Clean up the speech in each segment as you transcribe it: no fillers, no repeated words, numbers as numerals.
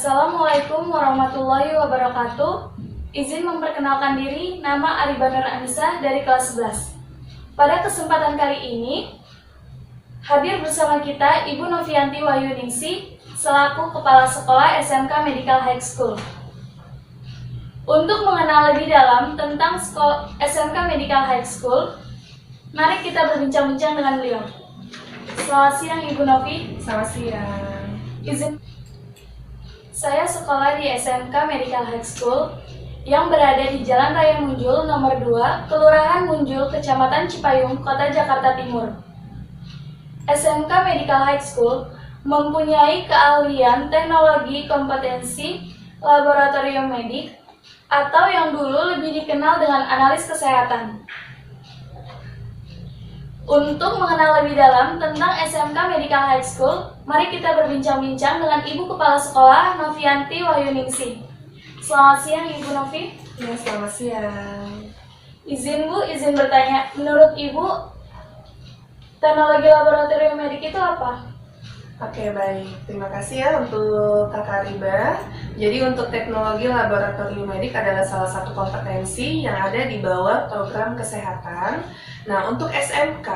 Assalamualaikum warahmatullahi wabarakatuh. Izin memperkenalkan diri, nama Ariba Nur Anissa dari kelas 11. Pada kesempatan kali ini, hadir bersama kita Ibu Novianti Wahyuningsih selaku Kepala Sekolah SMK Medical High School. Untuk mengenal lebih dalam tentang SMK Medical High School, mari kita berbincang-bincang dengan beliau. Selamat siang Ibu Novi. Selamat siang. Izin, saya sekolah di SMK Medical High School yang berada di Jalan Raya Munjul nomor 2, Kelurahan Munjul, Kecamatan Cipayung, Kota Jakarta Timur. SMK Medical High School mempunyai keahlian teknologi kompetensi laboratorium medik atau yang dulu lebih dikenal dengan analis kesehatan. Untuk mengenal lebih dalam tentang SMK Medical High School, mari kita berbincang-bincang dengan Ibu Kepala Sekolah Novianti Wahyuningsih. Selamat siang Ibu Novi. Ya, selamat siang. Izin bertanya, menurut Ibu, teknologi laboratorium medik itu apa? Oke, baik. Terima kasih ya untuk Kakak Riba. Jadi untuk teknologi laboratorium medik adalah salah satu kompetensi yang ada di bawah program kesehatan. Nah, untuk SMK,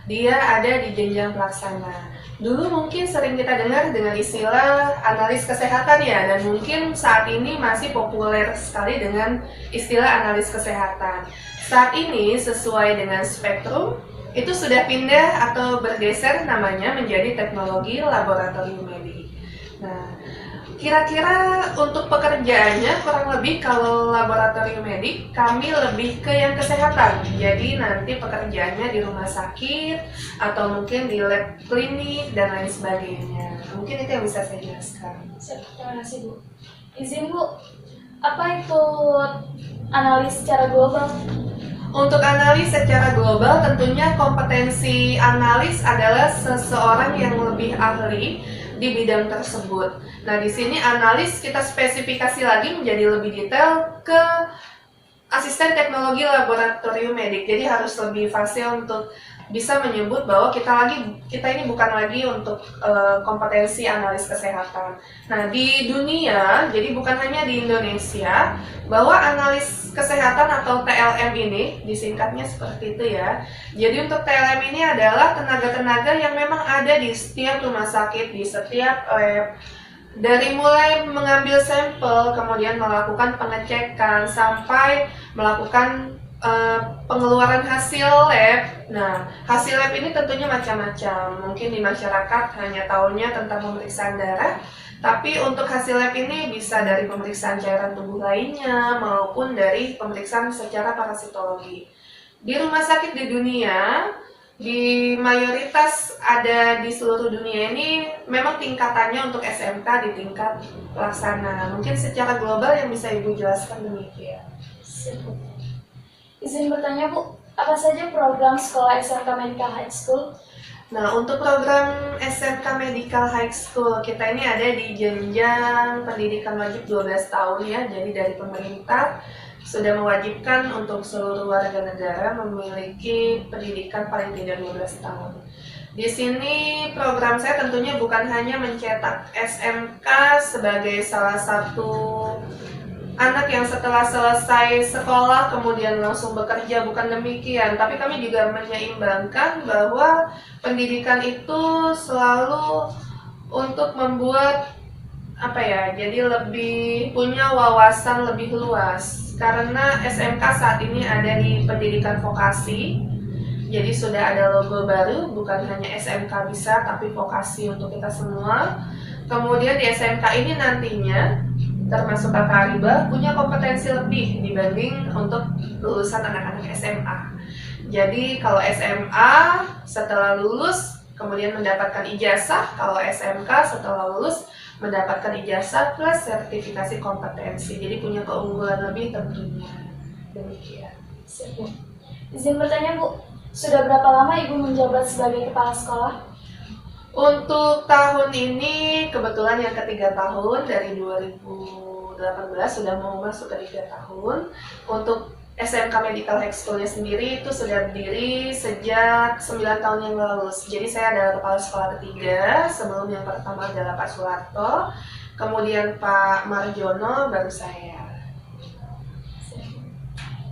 dia ada di jenjang pelaksana. Dulu mungkin sering kita dengar dengan istilah analis kesehatan ya, dan mungkin saat ini masih populer sekali dengan istilah analis kesehatan. Saat ini sesuai dengan spektrum, itu sudah pindah atau bergeser namanya menjadi teknologi laboratorium medik. Nah, kira-kira untuk pekerjaannya kurang lebih kalau laboratorium medik kami lebih ke yang kesehatan. Jadi nanti pekerjaannya di rumah sakit atau mungkin di lab klinik dan lain sebagainya. Mungkin itu yang bisa saya jelaskan. Terima kasih Bu. Izin Bu, apa itu analis secara global? Untuk analis secara global tentunya kompetensi analis adalah seseorang yang lebih ahli di bidang tersebut. Nah, di sini analis kita spesifikasi lagi menjadi lebih detail ke asisten teknologi laboratorium medik. Jadi harus lebih fasih untuk bisa menyebut bahwa kita ini bukan lagi untuk kompetensi analis kesehatan. Nah, di dunia, jadi bukan hanya di Indonesia, bahwa analis kesehatan atau TLM ini disingkatnya seperti itu ya. Jadi untuk TLM ini adalah tenaga-tenaga yang memang ada di setiap rumah sakit, di setiap lab. Dari mulai mengambil sampel, kemudian melakukan pengecekan, sampai melakukan pengeluaran hasil lab. Nah, hasil lab ini tentunya macam-macam. Mungkin di masyarakat hanya tahunya tentang pemeriksaan darah, tapi untuk hasil lab ini bisa dari pemeriksaan cairan tubuh lainnya maupun dari pemeriksaan secara parasitologi. Di rumah sakit di dunia, di mayoritas ada di seluruh dunia ini memang tingkatannya untuk SMK di tingkat pelaksana. Mungkin secara global yang bisa Ibu jelaskan demikian. Izin bertanya Bu, apa saja program sekolah SMK Medical High School? Nah, untuk program SMK Medical High School, kita ini ada di jenjang pendidikan wajib 12 tahun ya. Jadi dari pemerintah sudah mewajibkan untuk seluruh warga negara memiliki pendidikan paling tidak 12 tahun. Di sini program saya tentunya bukan hanya mencetak SMK sebagai salah satu anak yang setelah selesai sekolah kemudian langsung bekerja, bukan demikian. Tapi kami juga menyeimbangkan bahwa pendidikan itu selalu untuk membuat jadi lebih punya wawasan lebih luas. Karena SMK saat ini ada di pendidikan vokasi, jadi sudah ada logo baru, bukan hanya SMK bisa, tapi vokasi untuk kita semua. Kemudian di SMK ini nantinya termasuk Kakak Ariba punya kompetensi lebih dibanding untuk lulusan anak-anak SMA. Jadi kalau SMA setelah lulus kemudian mendapatkan ijazah, kalau SMK setelah lulus mendapatkan ijazah plus sertifikasi kompetensi. Jadi punya keunggulan lebih tentunya. Demikian. Izin bertanya Bu, sudah berapa lama Ibu menjabat sebagai kepala sekolah? Untuk tahun ini kebetulan yang ketiga tahun, dari 2018 sudah mau masuk ke 3 tahun. Untuk SMK Medical High School-nya sendiri itu sudah berdiri sejak 9 tahun yang lalu. Jadi saya adalah kepala sekolah ketiga, sebelum yang pertama adalah Pak Suharto. kemudian Pak Marjono, baru saya.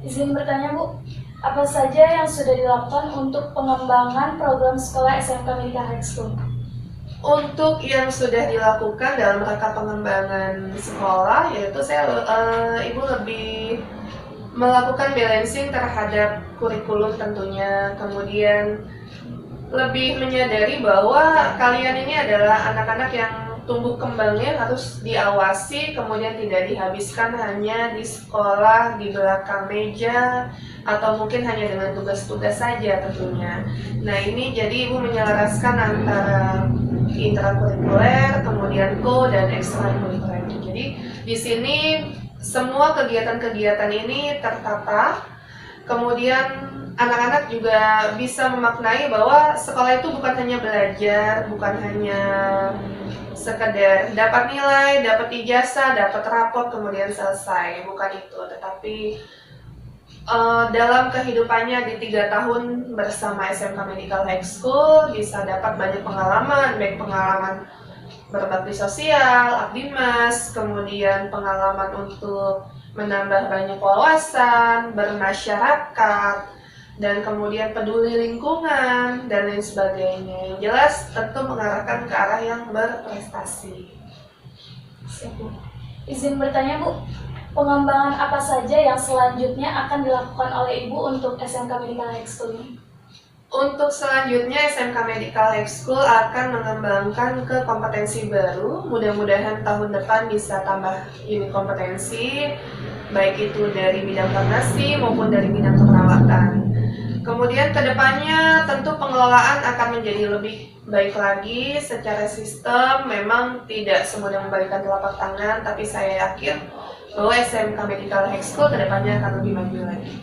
Izin bertanya Bu, apa saja yang sudah dilakukan untuk pengembangan program sekolah SMK Medical High School? Untuk yang sudah dilakukan dalam rangka pengembangan sekolah, yaitu Ibu lebih melakukan balancing terhadap kurikulum tentunya, kemudian lebih menyadari bahwa kalian ini adalah anak-anak yang tumbuh kembangnya harus diawasi, kemudian tidak dihabiskan hanya di sekolah, di belakang meja, atau mungkin hanya dengan tugas-tugas saja tentunya. Nah ini jadi Ibu menyelaraskan antara intrakurikuler, kemudian dan ekstrakurikuler. Jadi di sini semua kegiatan-kegiatan ini tertata, kemudian anak-anak juga bisa memaknai bahwa sekolah itu bukan hanya belajar, bukan hanya sekedar dapat nilai, dapat ijazah, dapat rapot, kemudian selesai. Bukan itu, tetapi dalam kehidupannya di 3 tahun bersama SMK Medical High School bisa dapat banyak pengalaman, baik pengalaman berbakti sosial, akdimas, kemudian pengalaman untuk menambah banyak wawasan, bermasyarakat, dan kemudian peduli lingkungan, dan lain sebagainya. Yang jelas tentu mengarahkan ke arah yang berprestasi. Siap, Bu. Izin bertanya Bu, pengembangan apa saja yang selanjutnya akan dilakukan oleh Ibu untuk SMK Medical High School ini? Untuk selanjutnya SMK Medical High School akan mengembangkan ke kompetensi baru. Mudah-mudahan tahun depan bisa tambah unit kompetensi, baik itu dari bidang farmasi maupun dari bidang keperawatan. Kemudian kedepannya tentu pengelolaan akan menjadi lebih baik lagi secara sistem. Memang tidak semudah membalikan telapak tangan, tapi saya yakin bahwa SMK Medical High School kedepannya akan lebih maju lagi.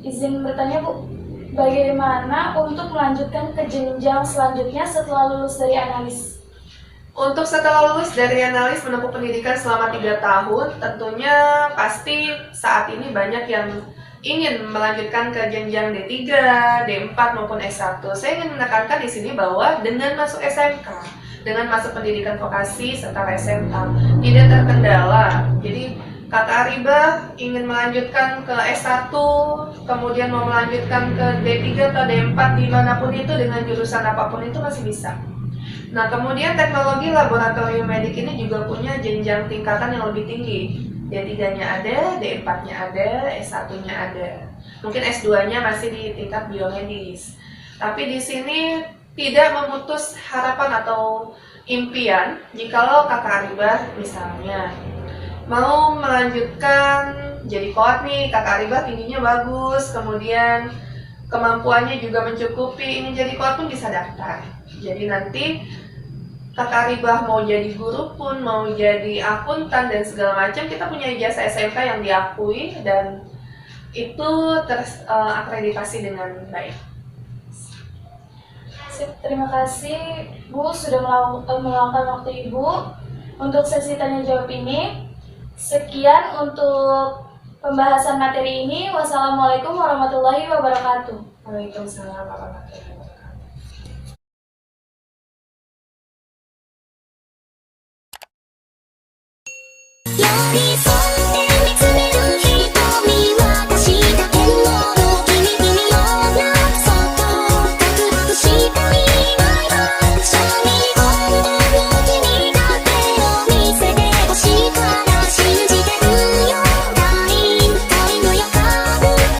Izin bertanya Bu, bagaimana untuk melanjutkan ke jenjang selanjutnya setelah lulus dari analis? Untuk setelah lulus dari analis menempuh pendidikan selama 3 tahun, tentunya pasti saat ini banyak yang ingin melanjutkan ke jenjang D3, D4 maupun S1. Saya ingin menekankan di sini bahwa dengan masuk SMK, dengan masuk pendidikan vokasi setara SMK, tidak terkendala. Jadi Kakak Aribah ingin melanjutkan ke S1, kemudian mau melanjutkan ke D3 atau D4 dimanapun itu dengan jurusan apapun itu masih bisa. Nah kemudian teknologi laboratorium medik ini juga punya jenjang tingkatan yang lebih tinggi. D3-nya ada, D4-nya ada, S1-nya ada. Mungkin S2-nya masih di tingkat biomedis. Tapi di sini tidak memutus harapan atau impian jikalau Kakak Aribah misalnya mau melanjutkan jadi koat nih, Kakak Aribah tingginya bagus, kemudian kemampuannya juga mencukupi, ingin jadi koat pun bisa daftar. Jadi nanti Kakak Aribah mau jadi guru pun, mau jadi akuntan dan segala macam, kita punya ijazah SMK yang diakui dan itu terakreditasi dengan baik. Terima kasih Bu sudah meluangkan waktu Ibu untuk sesi tanya jawab ini. Sekian untuk pembahasan materi ini. Wassalamualaikum warahmatullahi wabarakatuh. Waalaikumsalam warahmatullahi wabarakatuh.